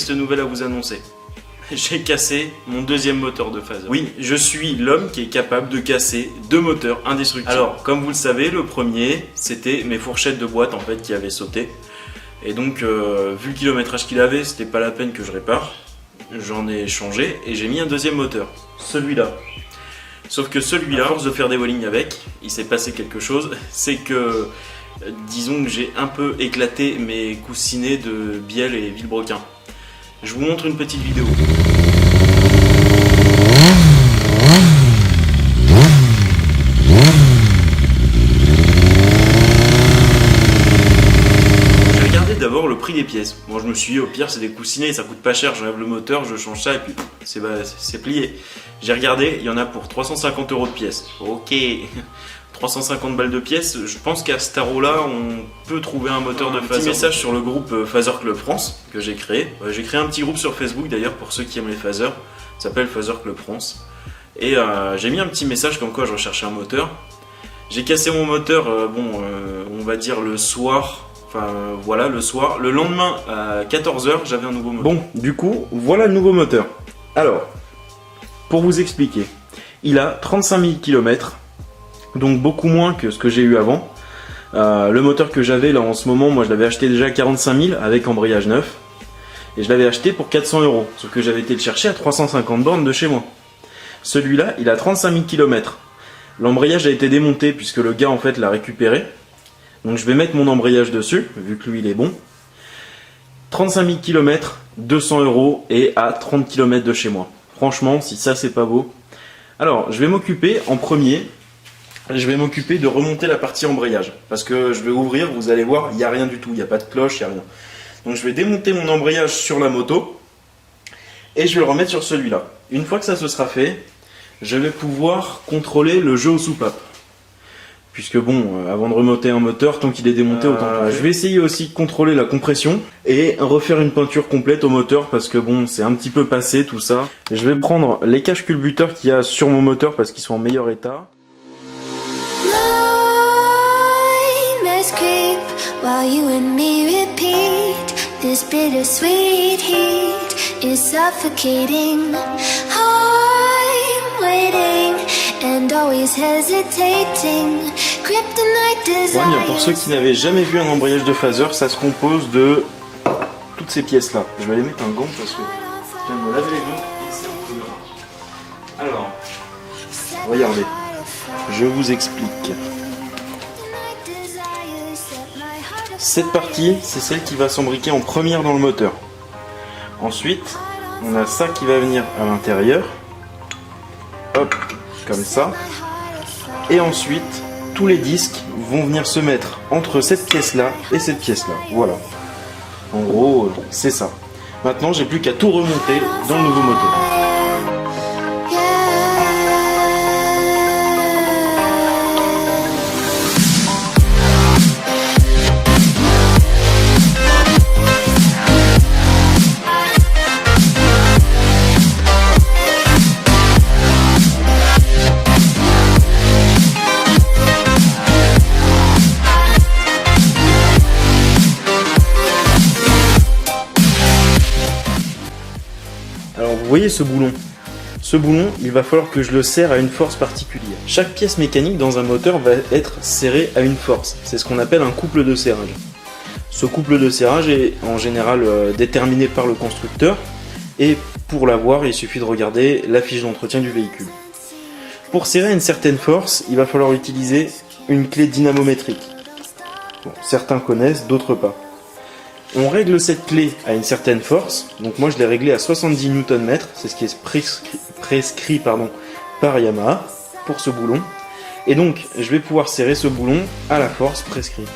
triste nouvelle à vous annoncer. J'ai cassé mon deuxième moteur de phaser. Oui, je suis l'homme qui est capable de casser 2 moteurs indestructibles. Alors, comme vous le savez, le premier, c'était mes fourchettes de boîte en fait qui avaient sauté. Et donc, vu le kilométrage qu'il avait, c'était pas la peine que je répare. J'en ai changé et j'ai mis un deuxième moteur, celui-là. Sauf que celui-là, à force de faire des wallings avec, il s'est passé quelque chose. C'est que, disons que j'ai un peu éclaté mes coussinets de bielle et vilebrequin. Je vous montre une petite vidéo. J'ai regardé d'abord le prix des pièces. Moi je me suis dit au pire c'est des coussinets, ça coûte pas cher, j'enlève le moteur, je change ça et puis c'est plié. J'ai regardé, il y en a pour 350 € de pièces. Ok, 350 balles de pièces, je pense qu'à cet euro-là, on peut trouver un moteur de phaser. Petit message sur le groupe Phaser Club France que j'ai créé. J'ai créé un petit groupe sur Facebook d'ailleurs pour ceux qui aiment les phasers. Ça s'appelle Phaser Club France. Et j'ai mis un petit message comme quoi je recherchais un moteur. J'ai cassé mon moteur, on va dire le soir. Enfin voilà, le soir. Le lendemain à 14 h, j'avais un nouveau moteur. Bon, du coup, voilà le nouveau moteur. Alors, pour vous expliquer, il a 35 000 km. Donc beaucoup moins que ce que j'ai eu avant. Le moteur que j'avais là en ce moment, moi je l'avais acheté déjà à 45 000 avec embrayage neuf. Et je l'avais acheté pour 400 €. Sauf que j'avais été le chercher à 350 bornes de chez moi. Celui-là, il a 35 000 km. L'embrayage a été démonté puisque le gars en fait l'a récupéré. Donc je vais mettre mon embrayage dessus, vu que lui il est bon. 35 000 km, 200 € et à 30 km de chez moi. Franchement, si ça c'est pas beau. Alors, je vais m'occuper en premier. Je vais m'occuper de remonter la partie embrayage. Parce que je vais ouvrir, vous allez voir, il n'y a rien du tout. Il n'y a pas de cloche, il n'y a rien. Donc je vais démonter mon embrayage sur la moto. Et je vais le remettre sur celui-là. Une fois que ça se sera fait, je vais pouvoir contrôler le jeu aux soupapes. Puisque bon, avant de remonter un moteur, tant qu'il est démonté, autant je vais essayer aussi de contrôler la compression. Et refaire une peinture complète au moteur. Parce que bon, c'est un petit peu passé tout ça. Je vais prendre les caches culbuteurs qu'il y a sur mon moteur parce qu'ils sont en meilleur état. While you and me repeat, this bittersweet heat is suffocating. I'm waiting and always hetating. Kryptonite desires. Ouais, pour ceux qui n'avaient jamais vu un embrayage de phaser, ça se compose de toutes ces pièces là. Je vais aller mettre un gant parce que je viens de me laver les mains et c'est un peu gras. Alors, regardez, je vous explique. Cette partie, c'est celle qui va s'embriquer en première dans le moteur. Ensuite, on a ça qui va venir à l'intérieur. Hop, comme ça. Et ensuite, tous les disques vont venir se mettre entre cette pièce-là et cette pièce-là. Voilà. En gros, c'est ça. Maintenant, j'ai plus qu'à tout remonter dans le nouveau moteur. Vous voyez ce boulon? Ce boulon, il va falloir que je le serre à une force particulière. Chaque pièce mécanique dans un moteur va être serrée à une force. C'est ce qu'on appelle un couple de serrage. Ce couple de serrage est en général déterminé par le constructeur. Et pour l'avoir, il suffit de regarder la fiche d'entretien du véhicule. Pour serrer à une certaine force, il va falloir utiliser une clé dynamométrique. Bon, certains connaissent, d'autres pas. On règle cette clé à une certaine force, donc moi je l'ai réglée à 70 Nm, c'est ce qui est prescrit par Yamaha pour ce boulon. Et donc je vais pouvoir serrer ce boulon à la force prescrite.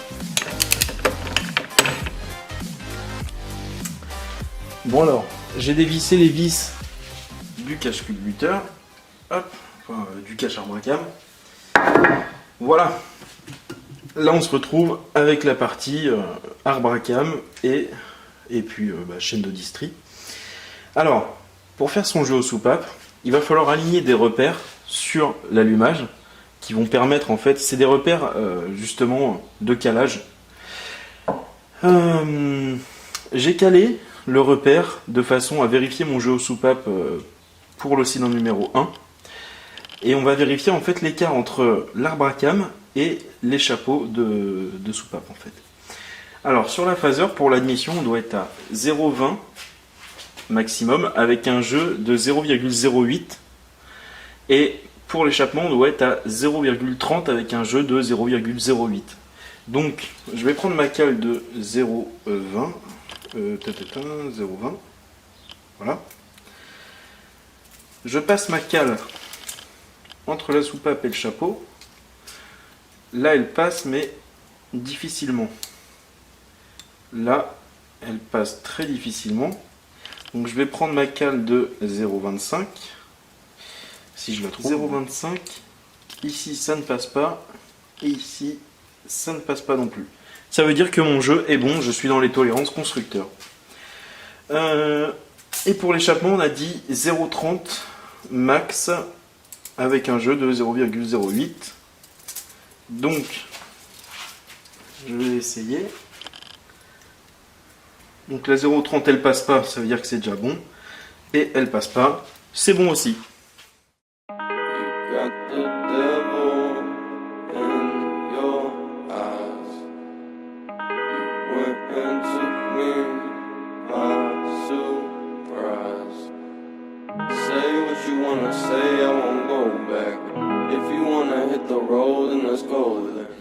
Bon alors, j'ai dévissé les vis du cache culbuteur, du cache arbre-à-cam. Voilà. Là on se retrouve avec la partie arbre à cam et puis chaîne de distri. Alors, pour faire son jeu aux soupapes, il va falloir aligner des repères sur l'allumage qui vont permettre en fait, c'est des repères justement de calage. J'ai calé le repère de façon à vérifier mon jeu aux soupapes pour le cylindre numéro 1. Et on va vérifier en fait l'écart entre l'arbre à cam et les chapeaux de soupape en fait. Alors sur la phaseur, pour l'admission, on doit être à 0,20 maximum avec un jeu de 0,08. Et pour l'échappement, on doit être à 0,30 avec un jeu de 0,08. Donc je vais prendre ma cale de 0,20. 0,20. Voilà. Je passe ma cale entre la soupape et le chapeau. Là, elle passe, mais difficilement. Là, elle passe très difficilement. Donc, je vais prendre ma cale de 0,25. Si je la trouve. 0,25. Ici, ça ne passe pas. Et ici, ça ne passe pas non plus. Ça veut dire que mon jeu est bon. Je suis dans les tolérances constructeur. Et pour l'échappement, on a dit 0,30 max avec un jeu de 0,08. Donc, je vais essayer. Donc la 0,30 elle passe pas, ça veut dire que c'est déjà bon. Et elle passe pas, c'est bon aussi.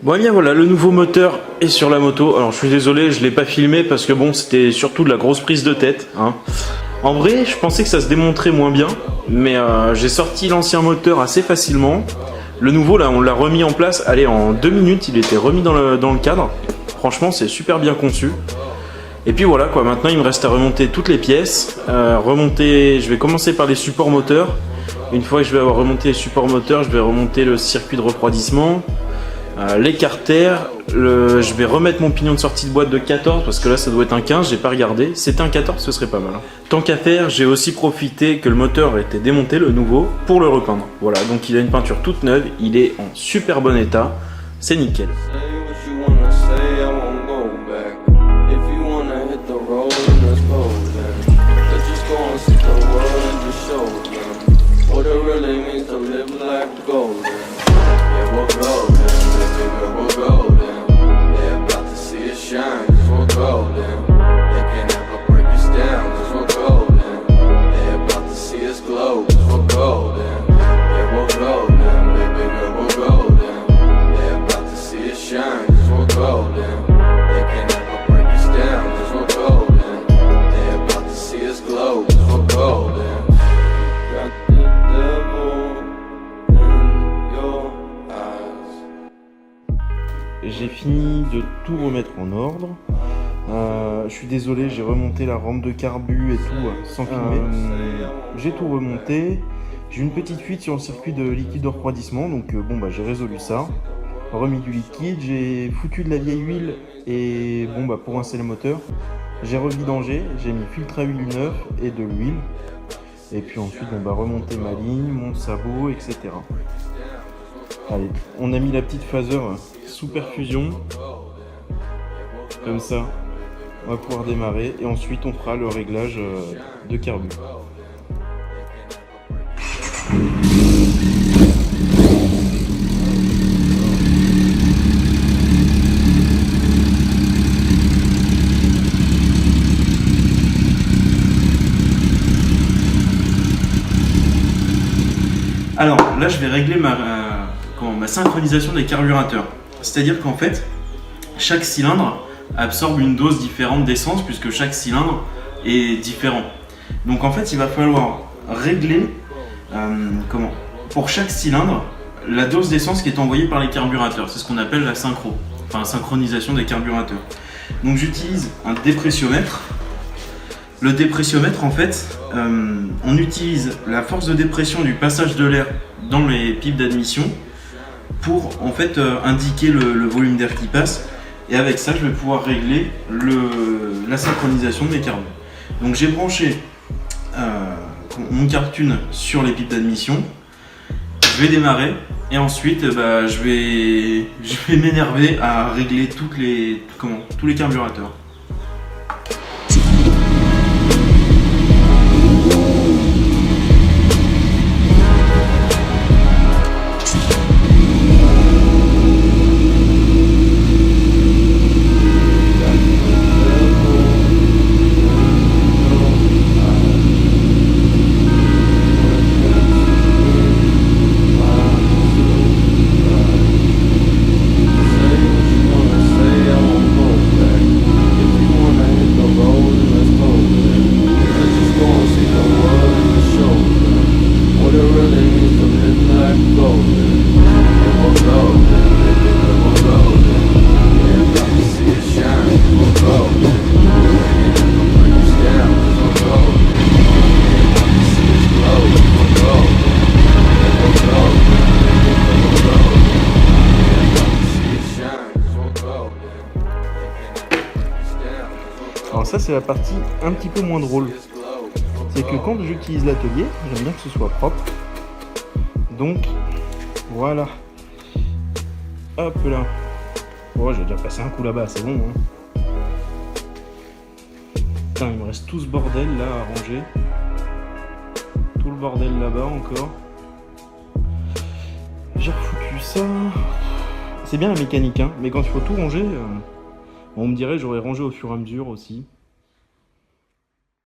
Bon et bien voilà, le nouveau moteur est sur la moto. Alors je suis désolé, je l'ai pas filmé parce que bon, c'était surtout de la grosse prise de tête, hein. En vrai, je pensais que ça se démontrait moins bien, mais j'ai sorti l'ancien moteur assez facilement. Le nouveau là, on l'a remis en place, allez, en 2 minutes, il était remis dans le cadre. Franchement, c'est super bien conçu. Et puis voilà quoi, maintenant il me reste à remonter toutes les pièces. Je vais commencer par les supports moteurs. Une fois que je vais avoir remonté les supports moteurs, je vais remonter le circuit de refroidissement, les carters, je vais remettre mon pignon de sortie de boîte de 14 parce que là ça doit être un 15, j'ai pas regardé. C'était un 14, ce serait pas mal, hein. Tant qu'à faire, j'ai aussi profité que le moteur était démonté, le nouveau, pour le repeindre. Voilà, donc il a une peinture toute neuve, il est en super bon état, c'est nickel. J'ai fini de tout remettre en ordre. Je suis désolé, j'ai remonté la rampe de carbu et tout sans filmer. J'ai tout remonté. J'ai une petite fuite sur le circuit de liquide de refroidissement, donc bon bah j'ai résolu ça. Remis du liquide, j'ai foutu de la vieille huile et bon bah pour rincer le moteur, j'ai revidangé, j'ai mis filtre à huile neuf et de l'huile. Et puis ensuite on va remonter ma ligne, mon sabot, etc. Allez, on a mis la petite phaseur sous perfusion, comme ça, on va pouvoir démarrer et ensuite on fera le réglage de carbu. Alors là je vais régler ma synchronisation des carburateurs. C'est-à-dire qu'en fait, chaque cylindre absorbe une dose différente d'essence puisque chaque cylindre est différent. Donc en fait, il va falloir régler pour chaque cylindre la dose d'essence qui est envoyée par les carburateurs. C'est ce qu'on appelle la synchronisation des carburateurs. Donc j'utilise un dépressiomètre. Le dépressiomètre, en fait, on utilise la force de dépression du passage de l'air dans les pipes d'admission pour en fait indiquer le volume d'air qui passe, et avec ça je vais pouvoir régler la synchronisation de mes carbures. Donc j'ai branché mon cartune sur les pipes d'admission, je vais démarrer et ensuite je vais m'énerver à régler tous les carburateurs. ça c'est la partie un petit peu moins drôle. C'est que quand j'utilise l'atelier, j'aime bien que ce soit propre. Donc voilà. Hop là. Oh, j'ai déjà passé un coup là-bas, c'est bon. Hein. Putain, il me reste tout ce bordel là à ranger. Tout le bordel là-bas encore. J'ai refoutu ça. C'est bien la mécanique, hein, mais quand il faut tout ranger, on me dirait j'aurais rangé au fur et à mesure aussi.